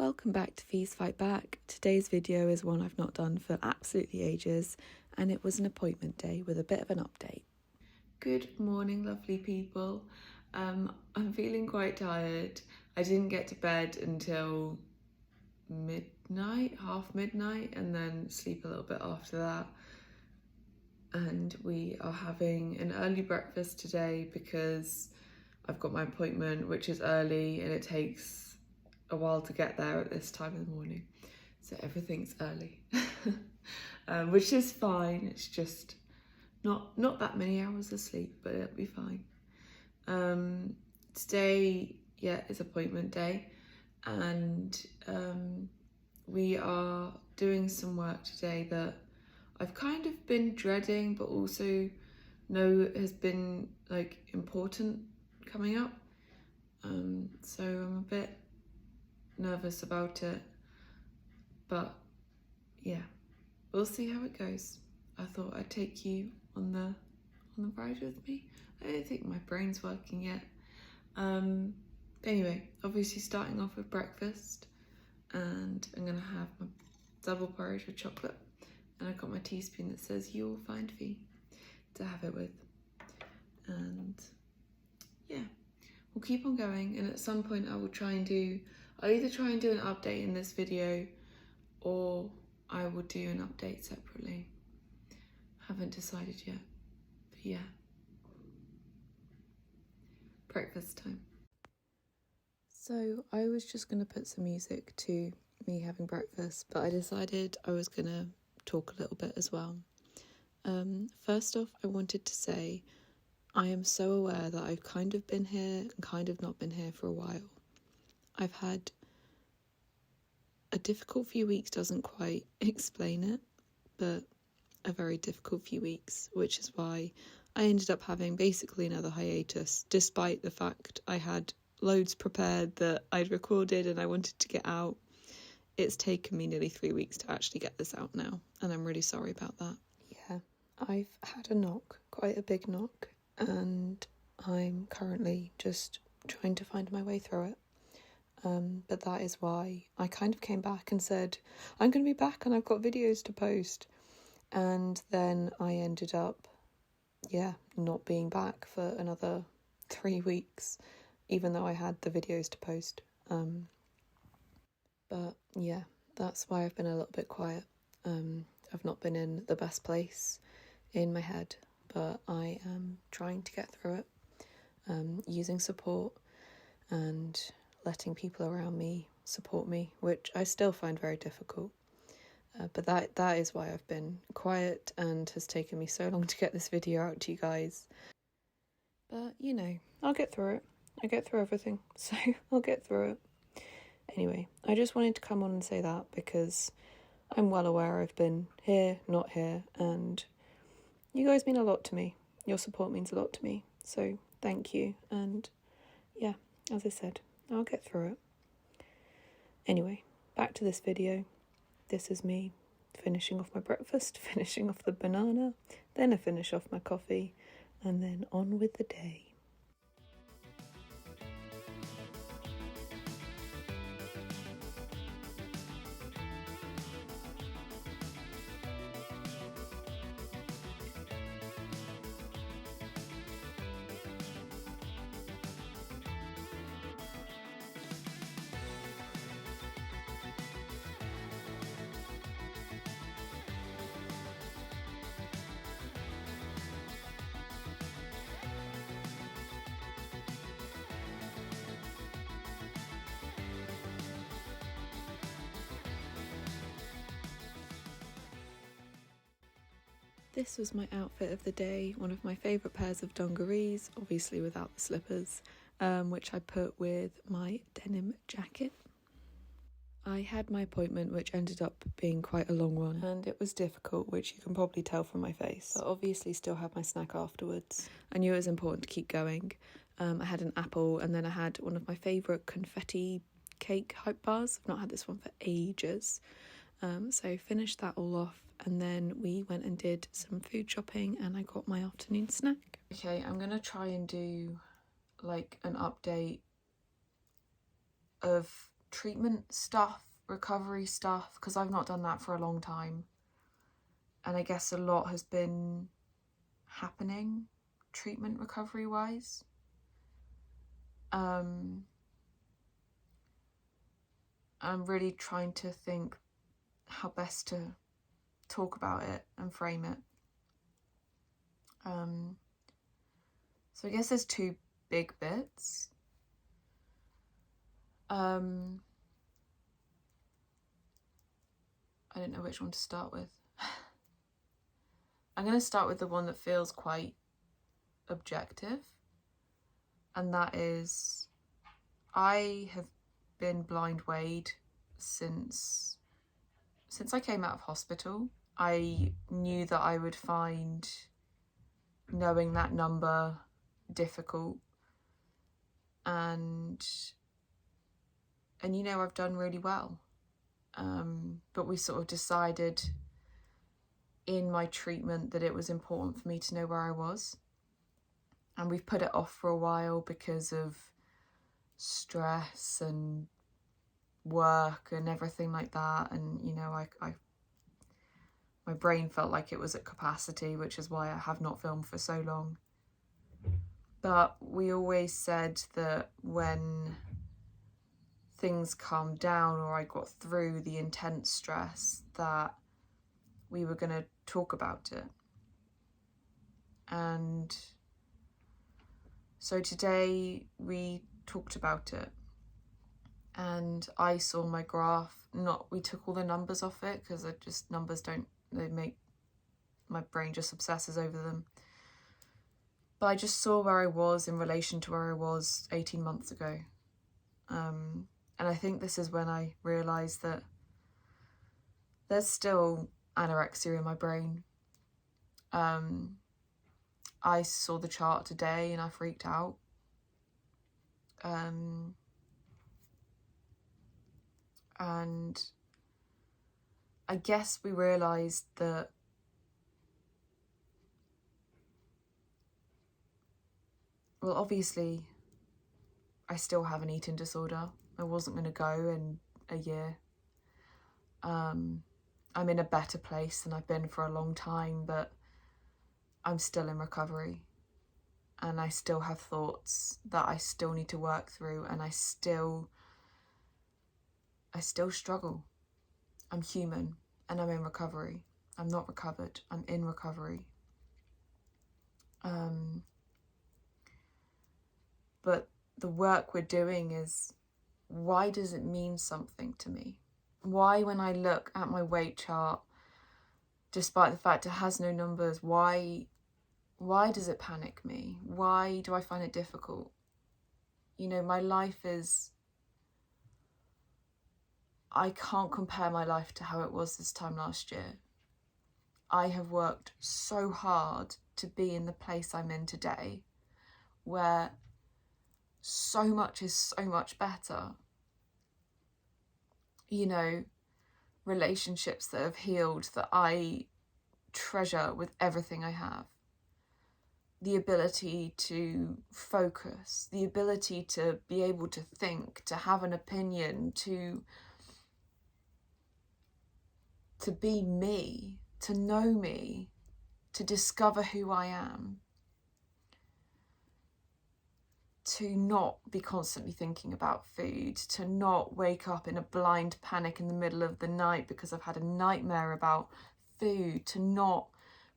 Welcome back to Fees Fight Back. Today's video is one I've not done for absolutely ages, and it was an appointment day with a bit of an update. Good morning, lovely people. I'm feeling quite tired. I didn't get to bed until midnight, half midnight, and then sleep a little bit after that. And we are having an early breakfast today because I've got my appointment, which is early, and it takes a while to get there at this time of the morning, so everything's early. Which is fine. It's just not that many hours of sleep, but it'll be fine. Today is appointment day, and we are doing some work today that I've kind of been dreading, but also know has been like important coming up. So I'm a bit nervous about it, but yeah, we'll see how it goes. I thought I'd take you on the ride with me. I don't think my brain's working yet. Anyway, obviously starting off with breakfast, and I'm gonna have my double porridge with chocolate, and I've got my teaspoon that says "You'll find Fee" to have it with, and yeah, we'll keep on going. And at some point I'll either try and do an update in this video, or I will do an update separately. Haven't decided yet, but yeah. Breakfast time. So I was just going to put some music to me having breakfast, but I decided I was going to talk a little bit as well. First off, I wanted to say I am so aware that I've kind of been here and kind of not been here for a while. I've had a difficult few weeks, doesn't quite explain it, but a very difficult few weeks, which is why I ended up having basically another hiatus, despite the fact I had loads prepared that I'd recorded and I wanted to get out. It's taken me nearly 3 weeks to actually get this out now, and I'm really sorry about that. Yeah, I've had a knock, quite a big knock, and I'm currently just trying to find my way through it. But that is why I kind of came back and said, I'm going to be back and I've got videos to post. And then I ended up, not being back for another 3 weeks, even though I had the videos to post. But yeah, that's why I've been a little bit quiet. I've not been in the best place in my head, but I am trying to get through it, using support and letting people around me support me, which I still find very difficult. But that is why I've been quiet and has taken me so long to get this video out to you guys. But, I'll get through it. I get through everything, so I'll get through it. Anyway, I just wanted to come on and say that because I'm well aware I've been here, not here, and you guys mean a lot to me. Your support means a lot to me, so thank you. And yeah, as I said, I'll get through it. Anyway, back to this video. This is me finishing off my breakfast, finishing off the banana, then I finish off my coffee, and then on with the day. This was my outfit of the day, one of my favourite pairs of dungarees, obviously without the slippers, which I put with my denim jacket. I had my appointment, which ended up being quite a long one, and it was difficult, which you can probably tell from my face, but obviously still had my snack afterwards. I knew it was important to keep going. I had an apple, and then I had one of my favourite confetti cake hype bars. I've not had this one for ages. So finished that all off, and then we went and did some food shopping, and I got my afternoon snack. Okay, I'm going to try and do like an update of treatment stuff, recovery stuff, because I've not done that for a long time. And I guess a lot has been happening treatment recovery wise. I'm really trying to think how best to talk about it and frame it. So I guess there's two big bits. I don't know which one to start with. I'm going to start with the one that feels quite objective, and that is I have been blind weighed since I came out of hospital. I knew that I would find knowing that number difficult, and you know, I've done really well, but we sort of decided in my treatment that it was important for me to know where I was, and we've put it off for a while because of stress and work and everything like that. And you know, my brain felt like it was at capacity, which is why I have not filmed for so long. But we always said that when things calmed down or I got through the intense stress, that we were going to talk about it. And so today we talked about it, and I saw my graph. We took all the numbers off it because numbers they make my brain just obsesses over them. But I just saw where I was in relation to where I was 18 months ago. And I think this is when I realised that there's still anorexia in my brain. I saw the chart today and I freaked out. And I guess we realised that well, obviously, I still have an eating disorder. I wasn't going to go in a year. I'm in a better place than I've been for a long time, but I'm still in recovery. And I still have thoughts that I still need to work through, and I still struggle. I'm human, and I'm in recovery. I'm not recovered. I'm in recovery. But the work we're doing is, why does it mean something to me? Why, when I look at my weight chart, despite the fact it has no numbers, why does it panic me? Why do I find it difficult? You know, my life is, I can't compare my life to how it was this time last year. I have worked so hard to be in the place I'm in today, where so much is so much better. You know, relationships that have healed, that I treasure with everything I have. The ability to focus, the ability to be able to think, to have an opinion, to be me, to know me, to discover who I am, to not be constantly thinking about food, to not wake up in a blind panic in the middle of the night because I've had a nightmare about food, to not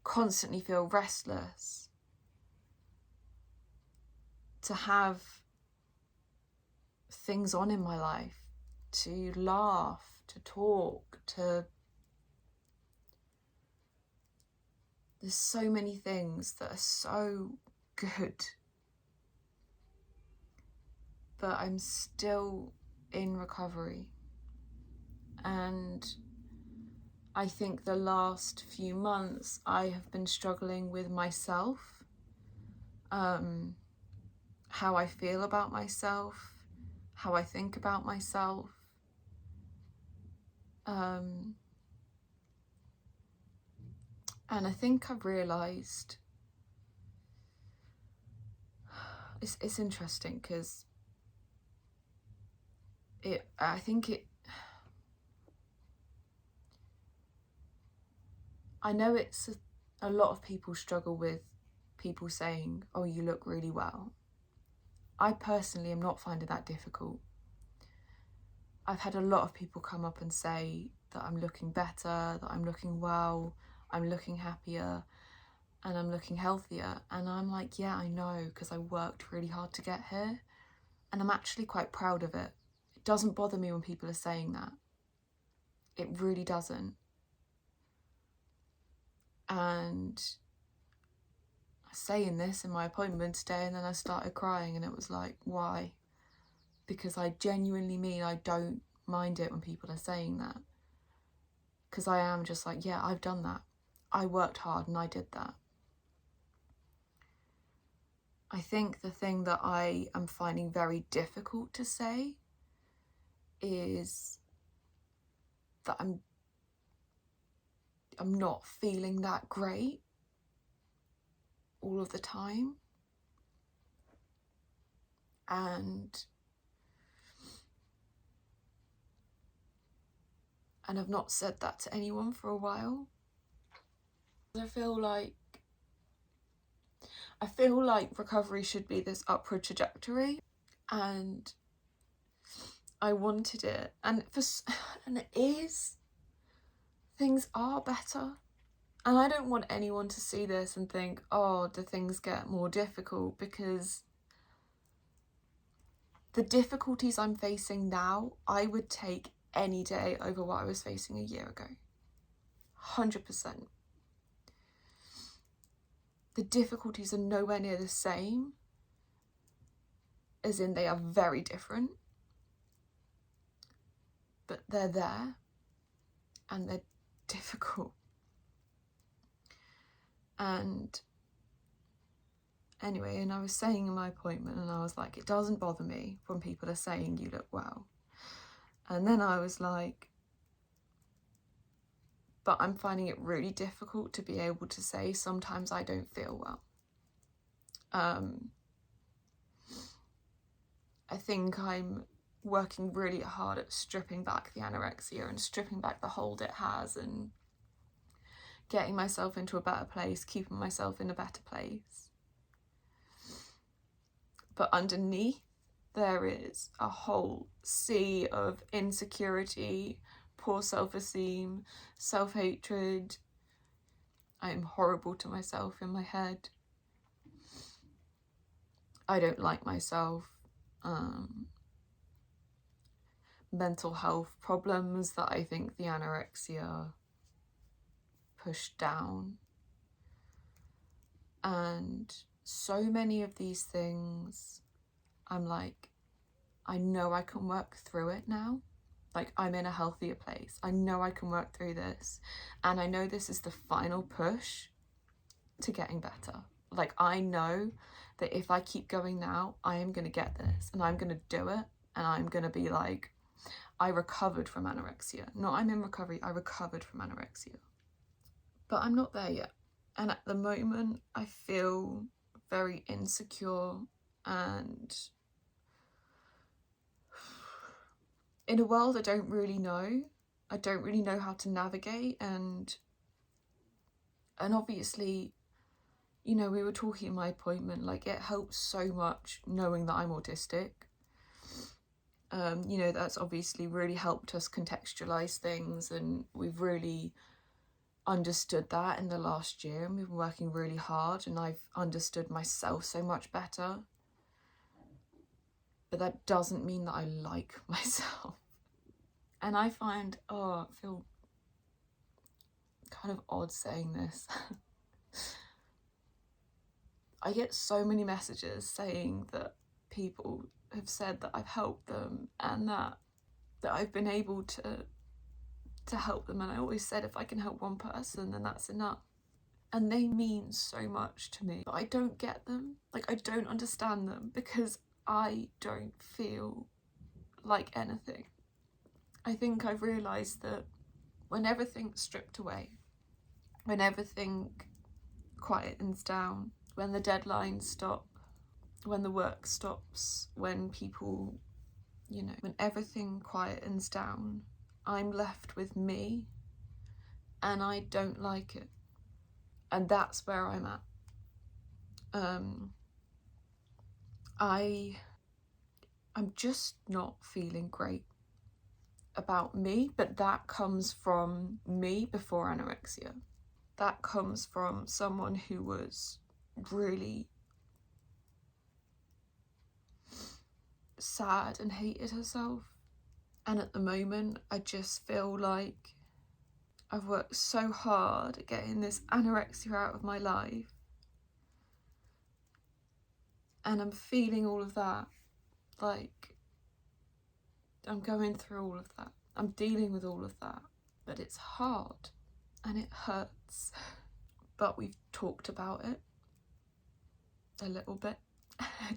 constantly feel restless, to have things on in my life, to laugh, to talk, there's so many things that are so good. But I'm still in recovery. And I think the last few months I have been struggling with myself, how I feel about myself, how I think about myself. And I think I've realised, it's interesting because I think I know it's a lot of people struggle with people saying, oh, you look really well. I personally am not finding that difficult. I've had a lot of people come up and say that I'm looking better, that I'm looking well, I'm looking happier, and I'm looking healthier. And I'm like, yeah, I know, because I worked really hard to get here. And I'm actually quite proud of it. It doesn't bother me when people are saying that. It really doesn't. And I was saying this in my appointment today, and then I started crying, and it was like, why? Because I genuinely mean I don't mind it when people are saying that. Because I am just like, yeah, I've done that. I worked hard and I did that. I think the thing that I am finding very difficult to say is that I'm not feeling that great all of the time. And I've not said that to anyone for a while. I feel like recovery should be this upward trajectory, and I wanted it, and it is. Things are better, and I don't want anyone to see this and think, oh, do things get more difficult? Because the difficulties I'm facing now, I would take any day over what I was facing a year ago. 100%. The difficulties are nowhere near the same, as in they are very different, but they're there and they're difficult. And anyway, and I was saying in my appointment, and I was like, it doesn't bother me when people are saying you look well. And then I was like, but I'm finding it really difficult to be able to say sometimes I don't feel well. I think I'm working really hard at stripping back the anorexia and stripping back the hold it has, and getting myself into a better place, keeping myself in a better place. But underneath, there is a whole sea of insecurity, poor self-esteem, self-hatred. I am horrible to myself in my head. I don't like myself. Mental health problems that I think the anorexia pushed down. And so many of these things, I'm like, I know I can work through it now. Like, I'm in a healthier place. I know I can work through this. And I know this is the final push to getting better. Like, I know that if I keep going now, I am going to get this, and I'm going to do it. And I'm going to be like, I recovered from anorexia. Not I'm in recovery, I recovered from anorexia. But I'm not there yet. And at the moment, I feel very insecure, and in a world I don't really know how to navigate. And obviously, you know, we were talking in my appointment, like, it helps so much knowing that I'm autistic. You know, that's obviously really helped us contextualize things, and we've really understood that in the last year, and we've been working really hard, and I've understood myself so much better. But that doesn't mean that I like myself. And I find, I feel kind of odd saying this. I get so many messages saying that people have said that I've helped them, and that I've been able to help them. And I always said, if I can help one person, then that's enough. And they mean so much to me, but I don't get them. Like, I don't understand them, because I don't feel like anything. I think I've realised that when everything's stripped away, when everything quietens down, when the deadlines stop, when the work stops, when people, you know, when everything quietens down, I'm left with me, and I don't like it. And that's where I'm at. I'm just not feeling great about me, but that comes from me before anorexia. That comes from someone who was really sad and hated herself. And at the moment, I just feel like I've worked so hard at getting this anorexia out of my life. And I'm feeling all of that. Like, I'm going through all of that. I'm dealing with all of that. But it's hard and it hurts. But we've talked about it a little bit,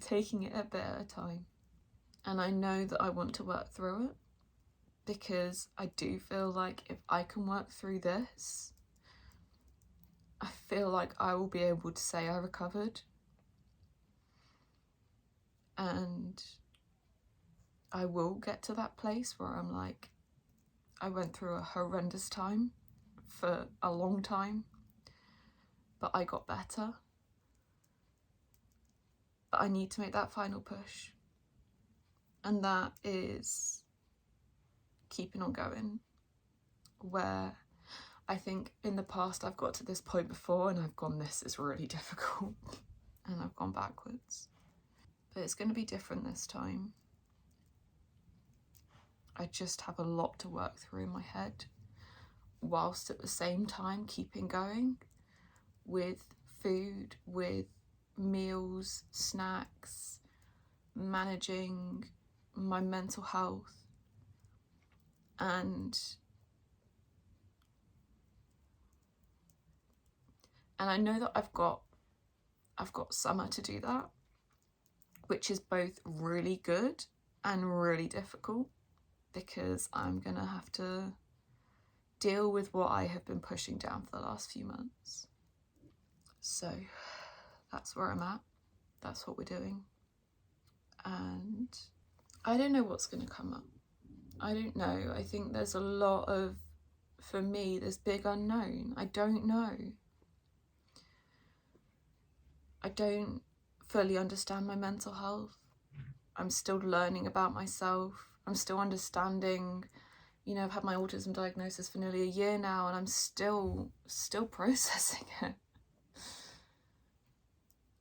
taking it a bit at a time. And I know that I want to work through it, because I do feel like if I can work through this, I feel like I will be able to say I recovered. And I will get to that place where I'm like, I went through a horrendous time for a long time, but I got better. But I need to make that final push. And that is keeping on going, where I think in the past I've got to this point before and I've gone, this is really difficult, and I've gone backwards. But it's going to be different this time. I just have a lot to work through in my head, whilst at the same time keeping going with food, with meals, snacks, managing my mental health. And I know that I've got summer to do that, which is both really good and really difficult, because I'm gonna have to deal with what I have been pushing down for the last few months. So that's where I'm at. That's what we're doing. And I don't know what's gonna come up. I don't know. I think there's a lot of, for me, this big unknown. I don't know. I don't fully understand my mental health. I'm still learning about myself. I'm still understanding, you know, I've had my autism diagnosis for nearly a year now, and I'm still processing it.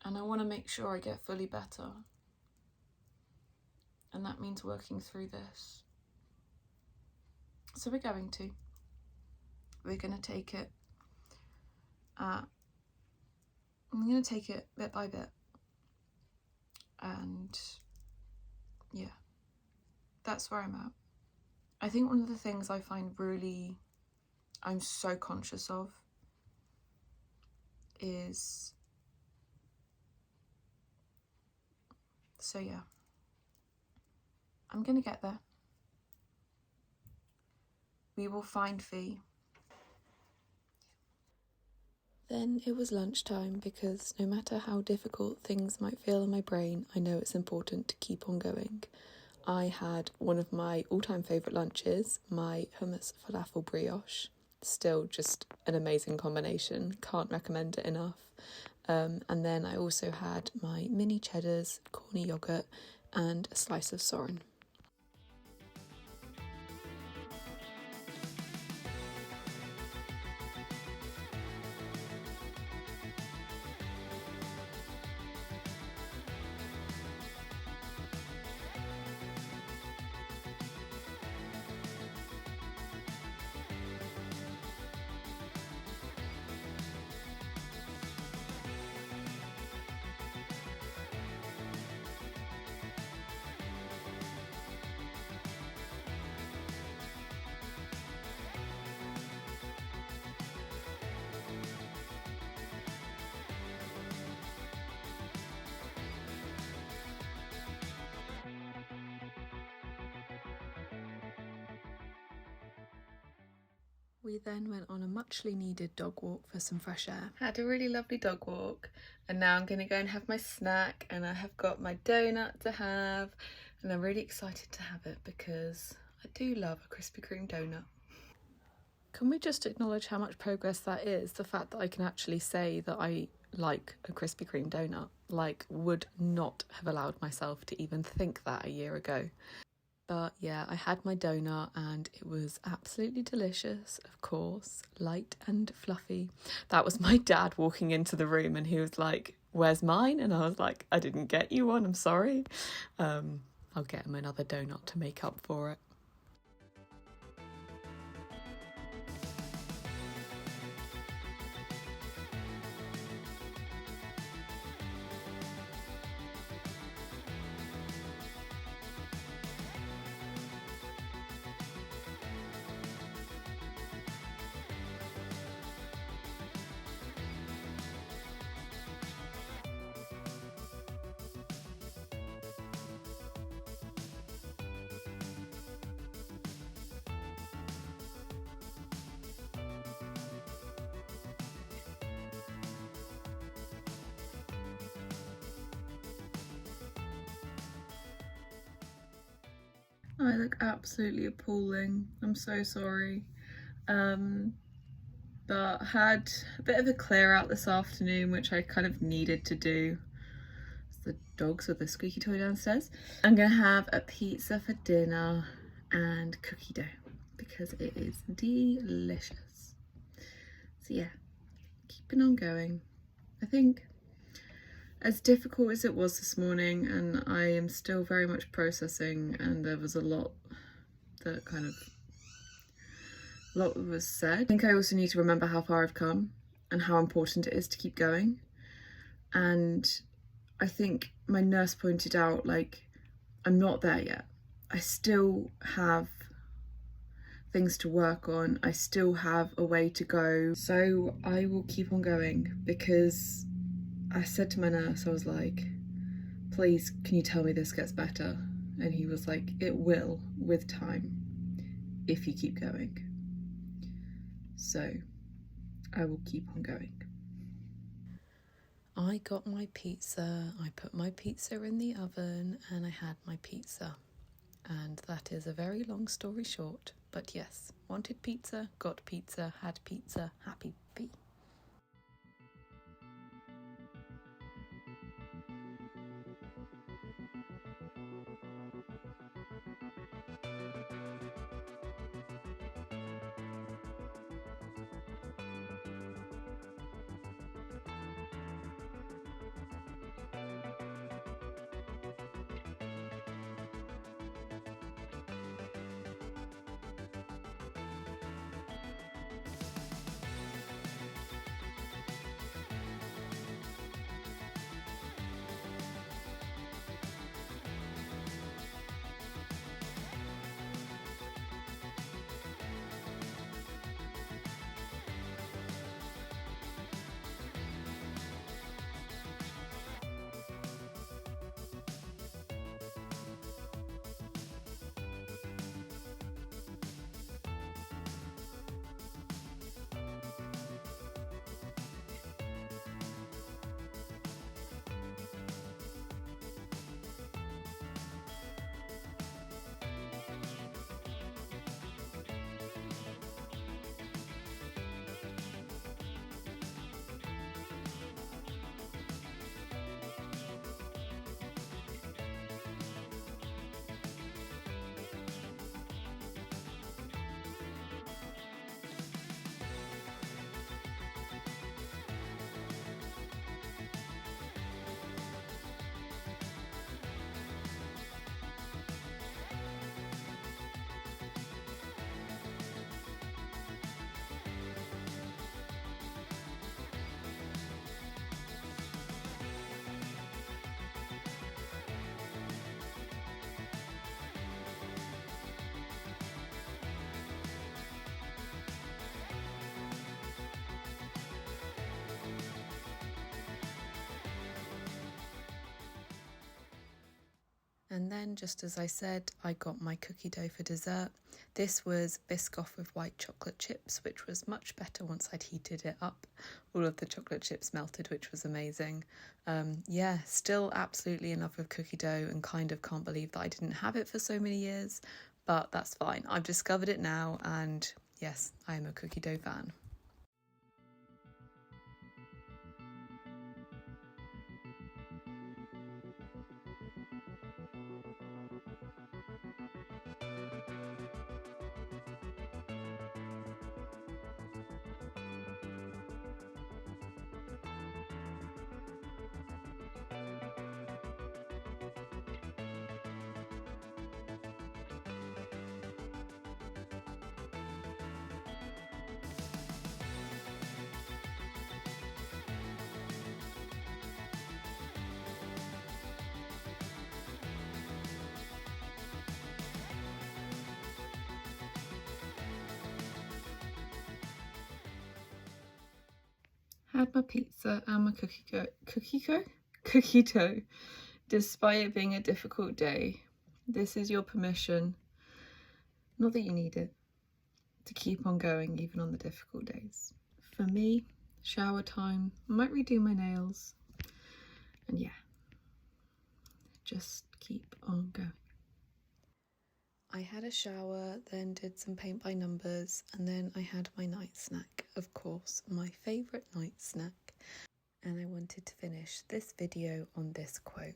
And I want to make sure I get fully better. And that means working through this. So we're going to take it I'm going to take it bit by bit. And yeah, that's where I'm at. I think one of the things I find really, I'm so conscious of is, so yeah, I'm going to get there. We will find Fee. Then it was lunchtime, because no matter how difficult things might feel in my brain, I know it's important to keep on going. I had one of my all-time favourite lunches, my hummus falafel brioche. Still just an amazing combination, can't recommend it enough. And then I also had my mini cheddars, corny yoghurt, and a slice of soren. We then went on a muchly needed dog walk for some fresh air. Had a really lovely dog walk, and now I'm going to go and have my snack, and I have got my donut to have, and I'm really excited to have it because I do love a Krispy Kreme donut. Can we just acknowledge how much progress that is? The fact that I can actually say that I like a Krispy Kreme donut. Like, would not have allowed myself to even think that a year ago. But yeah, I had my donut and it was absolutely delicious, of course, light and fluffy. That was my dad walking into the room and he was like, "Where's mine?" And I was like, "I didn't get you one, I'm sorry." I'll get him another donut to make up for it. I look absolutely appalling. I'm so sorry. But had a bit of a clear out this afternoon, which I kind of needed to do. It's the dogs with the squeaky toy downstairs. I'm gonna have a pizza for dinner and cookie dough because it is delicious. So yeah, keeping on going. I think as difficult as it was this morning, and I am still very much processing, and there was a lot that was said. I think I also need to remember how far I've come and how important it is to keep going. And I think my nurse pointed out, like, I'm not there yet. I still have things to work on. I still have a way to go. So I will keep on going, because I said to my nurse, I was like, "Please, can you tell me this gets better?" And he was like, "It will, with time, if you keep going." So I will keep on going. I got my pizza, I put my pizza in the oven, and I had my pizza. And that is a very long story short. But yes, wanted pizza, got pizza, had pizza, happy bee. And then, just as I said, I got my cookie dough for dessert. This was Biscoff with white chocolate chips, which was much better once I'd heated it up. All of the chocolate chips melted, which was amazing. Yeah, still absolutely in love with cookie dough and kind of can't believe that I didn't have it for so many years, but that's fine. I've discovered it now, and yes, I am a cookie dough fan. Had my pizza and my cookie dough, despite it being a difficult day. This is your permission, not that you need it, to keep on going even on the difficult days. For me, shower time, I might redo my nails, and yeah, just keep on going. I had a shower, then did some paint by numbers, and then I had my night snack, of course, my favourite night snack. And I wanted to finish this video on this quote.